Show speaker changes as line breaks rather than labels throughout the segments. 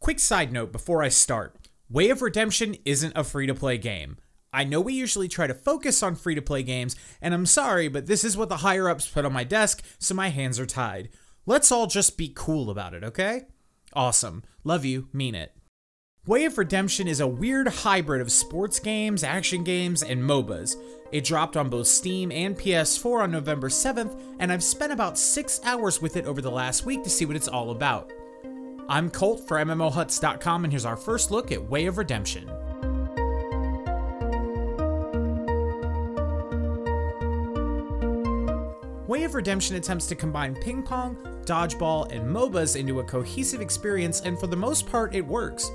Quick side note before I start. Way of Redemption isn't a free-to-play game. I know we usually try to focus on free-to-play games, and I'm sorry, but this is what the higher-ups put on my desk, so my hands are tied. Let's all just be cool about it, okay? Awesome. Love you. Mean it. Way of Redemption is a weird hybrid of sports games, action games, and MOBAs. It dropped on both Steam and PS4 on November 7th, and I've spent about 6 hours with it over the last week to see what it's all about. I'm Colt for MMOHuts.com, and here's our first look at Way of Redemption. Way of Redemption attempts to combine ping pong, dodgeball, and MOBAs into a cohesive experience, and for the most part, it works.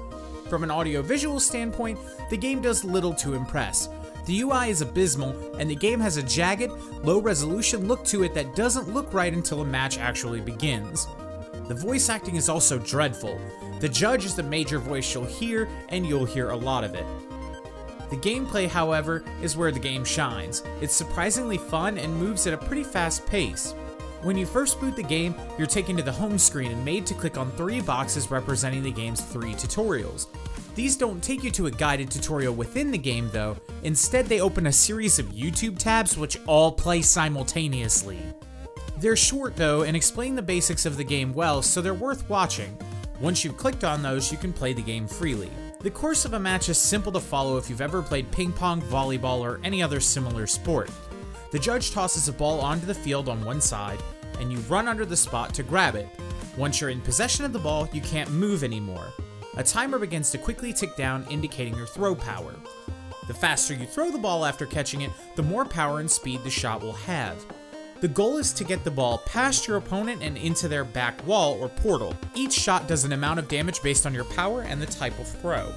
From an audio-visual standpoint, the game does little to impress. The UI is abysmal, and the game has a jagged, low-resolution look to it that doesn't look right until a match actually begins. The voice acting is also dreadful. The judge is the major voice you'll hear, and you'll hear a lot of it. The gameplay, however, is where the game shines. It's surprisingly fun and moves at a pretty fast pace. When you first boot the game, you're taken to the home screen and made to click on 3 boxes representing the game's 3 tutorials. These don't take you to a guided tutorial within the game though, instead they open a series of YouTube tabs which all play simultaneously. They're short though and explain the basics of the game well, so they're worth watching. Once you've clicked on those, you can play the game freely. The course of a match is simple to follow if you've ever played ping pong, volleyball, or any other similar sport. The judge tosses a ball onto the field on one side, and you run under the spot to grab it. Once you're in possession of the ball, you can't move anymore. A timer begins to quickly tick down, indicating your throw power. The faster you throw the ball after catching it, the more power and speed the shot will have. The goal is to get the ball past your opponent and into their back wall or portal. Each shot does an amount of damage based on your power and the type of throw.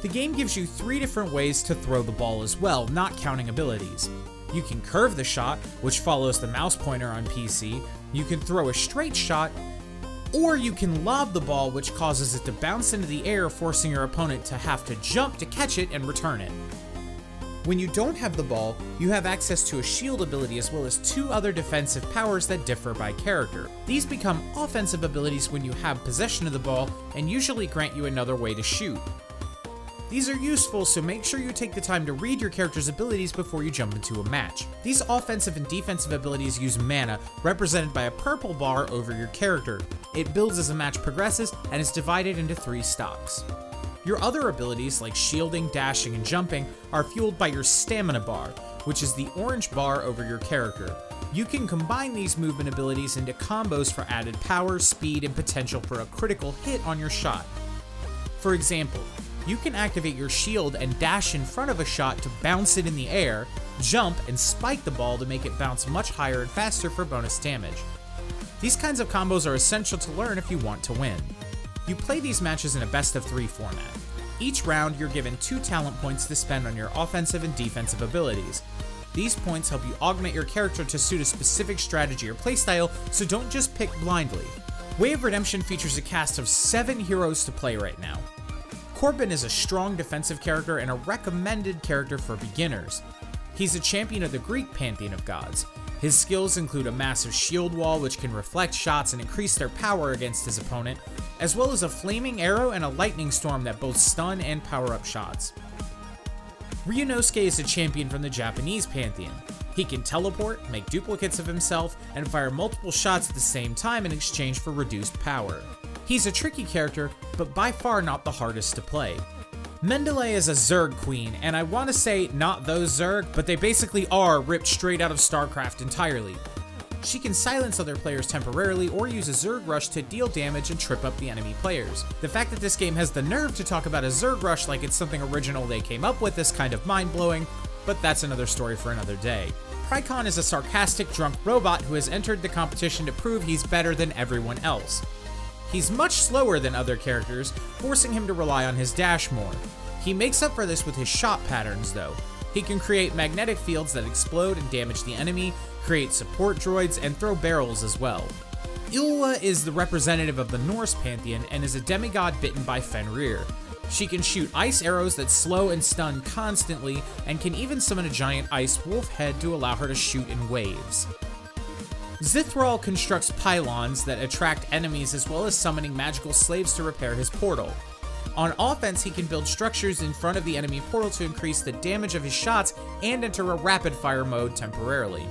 The game gives you 3 different ways to throw the ball as well, not counting abilities. You can curve the shot, which follows the mouse pointer on PC, you can throw a straight shot, or you can lob the ball, which causes it to bounce into the air, forcing your opponent to have to jump to catch it and return it. When you don't have the ball, you have access to a shield ability as well as 2 other defensive powers that differ by character. These become offensive abilities when you have possession of the ball and usually grant you another way to shoot. These are useful, so make sure you take the time to read your character's abilities before you jump into a match. These offensive and defensive abilities use mana, represented by a purple bar over your character. It builds as a match progresses and is divided into 3 stocks. Your other abilities, like shielding, dashing, and jumping, are fueled by your stamina bar, which is the orange bar over your character. You can combine these movement abilities into combos for added power, speed, and potential for a critical hit on your shot. For example, you can activate your shield and dash in front of a shot to bounce it in the air, jump, and spike the ball to make it bounce much higher and faster for bonus damage. These kinds of combos are essential to learn if you want to win. You play these matches in a best-of-3 format. Each round, you're given 2 talent points to spend on your offensive and defensive abilities. These points help you augment your character to suit a specific strategy or playstyle, so don't just pick blindly. Way of Redemption features a cast of 7 heroes to play right now. Corbin is a strong defensive character and a recommended character for beginners. He's a champion of the Greek pantheon of gods. His skills include a massive shield wall which can reflect shots and increase their power against his opponent, as well as a flaming arrow and a lightning storm that both stun and power up shots. Ryunosuke is a champion from the Japanese pantheon. He can teleport, make duplicates of himself, and fire multiple shots at the same time in exchange for reduced power. He's a tricky character, but by far not the hardest to play. Mendeley is a Zerg queen, and I want to say not those Zerg, but they basically are ripped straight out of StarCraft entirely. She can silence other players temporarily or use a Zerg rush to deal damage and trip up the enemy players. The fact that this game has the nerve to talk about a Zerg rush like it's something original they came up with is kind of mind-blowing, but that's another story for another day. Pricon is a sarcastic drunk robot who has entered the competition to prove he's better than everyone else. He's much slower than other characters, forcing him to rely on his dash more. He makes up for this with his shot patterns though. He can create magnetic fields that explode and damage the enemy, create support droids, and throw barrels as well. Ilwa is the representative of the Norse pantheon and is a demigod bitten by Fenrir. She can shoot ice arrows that slow and stun constantly, and can even summon a giant ice wolf head to allow her to shoot in waves. Zithral constructs pylons that attract enemies as well as summoning magical slaves to repair his portal. On offense, he can build structures in front of the enemy portal to increase the damage of his shots and enter a rapid-fire mode temporarily.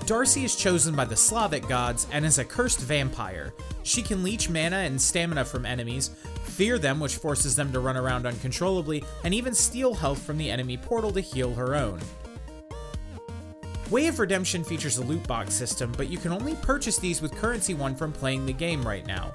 Darcy is chosen by the Slavic gods and is a cursed vampire. She can leech mana and stamina from enemies, fear them which forces them to run around uncontrollably, and even steal health from the enemy portal to heal her own. Way of Redemption features a loot box system, but you can only purchase these with currency won from playing the game right now.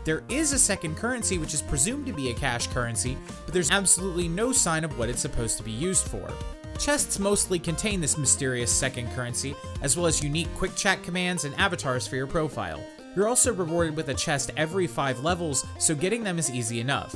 There is a second currency which is presumed to be a cash currency, but there's absolutely no sign of what it's supposed to be used for. Chests mostly contain this mysterious second currency, as well as unique quick chat commands and avatars for your profile. You're also rewarded with a chest every 5 levels, so getting them is easy enough.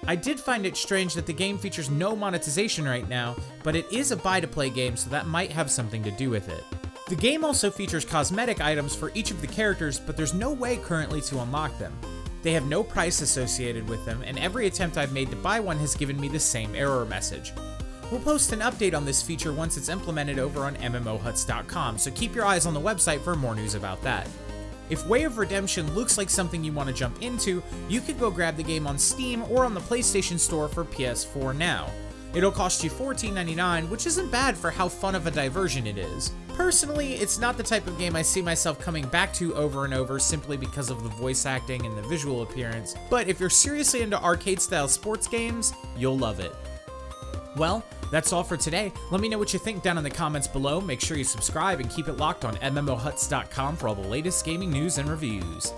I did find it strange that the game features no monetization right now, but it is a buy-to-play game, so that might have something to do with it. The game also features cosmetic items for each of the characters, but there's no way currently to unlock them. They have no price associated with them, and every attempt I've made to buy one has given me the same error message. We'll post an update on this feature once it's implemented over on MMOHuts.com, so keep your eyes on the website for more news about that. If Way of Redemption looks like something you want to jump into, you could go grab the game on Steam or on the PlayStation Store for PS4 now. It'll cost you $14.99, which isn't bad for how fun of a diversion it is. Personally, it's not the type of game I see myself coming back to over and over simply because of the voice acting and the visual appearance, but if you're seriously into arcade-style sports games, you'll love it. Well, that's all for today. Let me know what you think down in the comments below. Make sure you subscribe and keep it locked on MMOHuts.com for all the latest gaming news and reviews.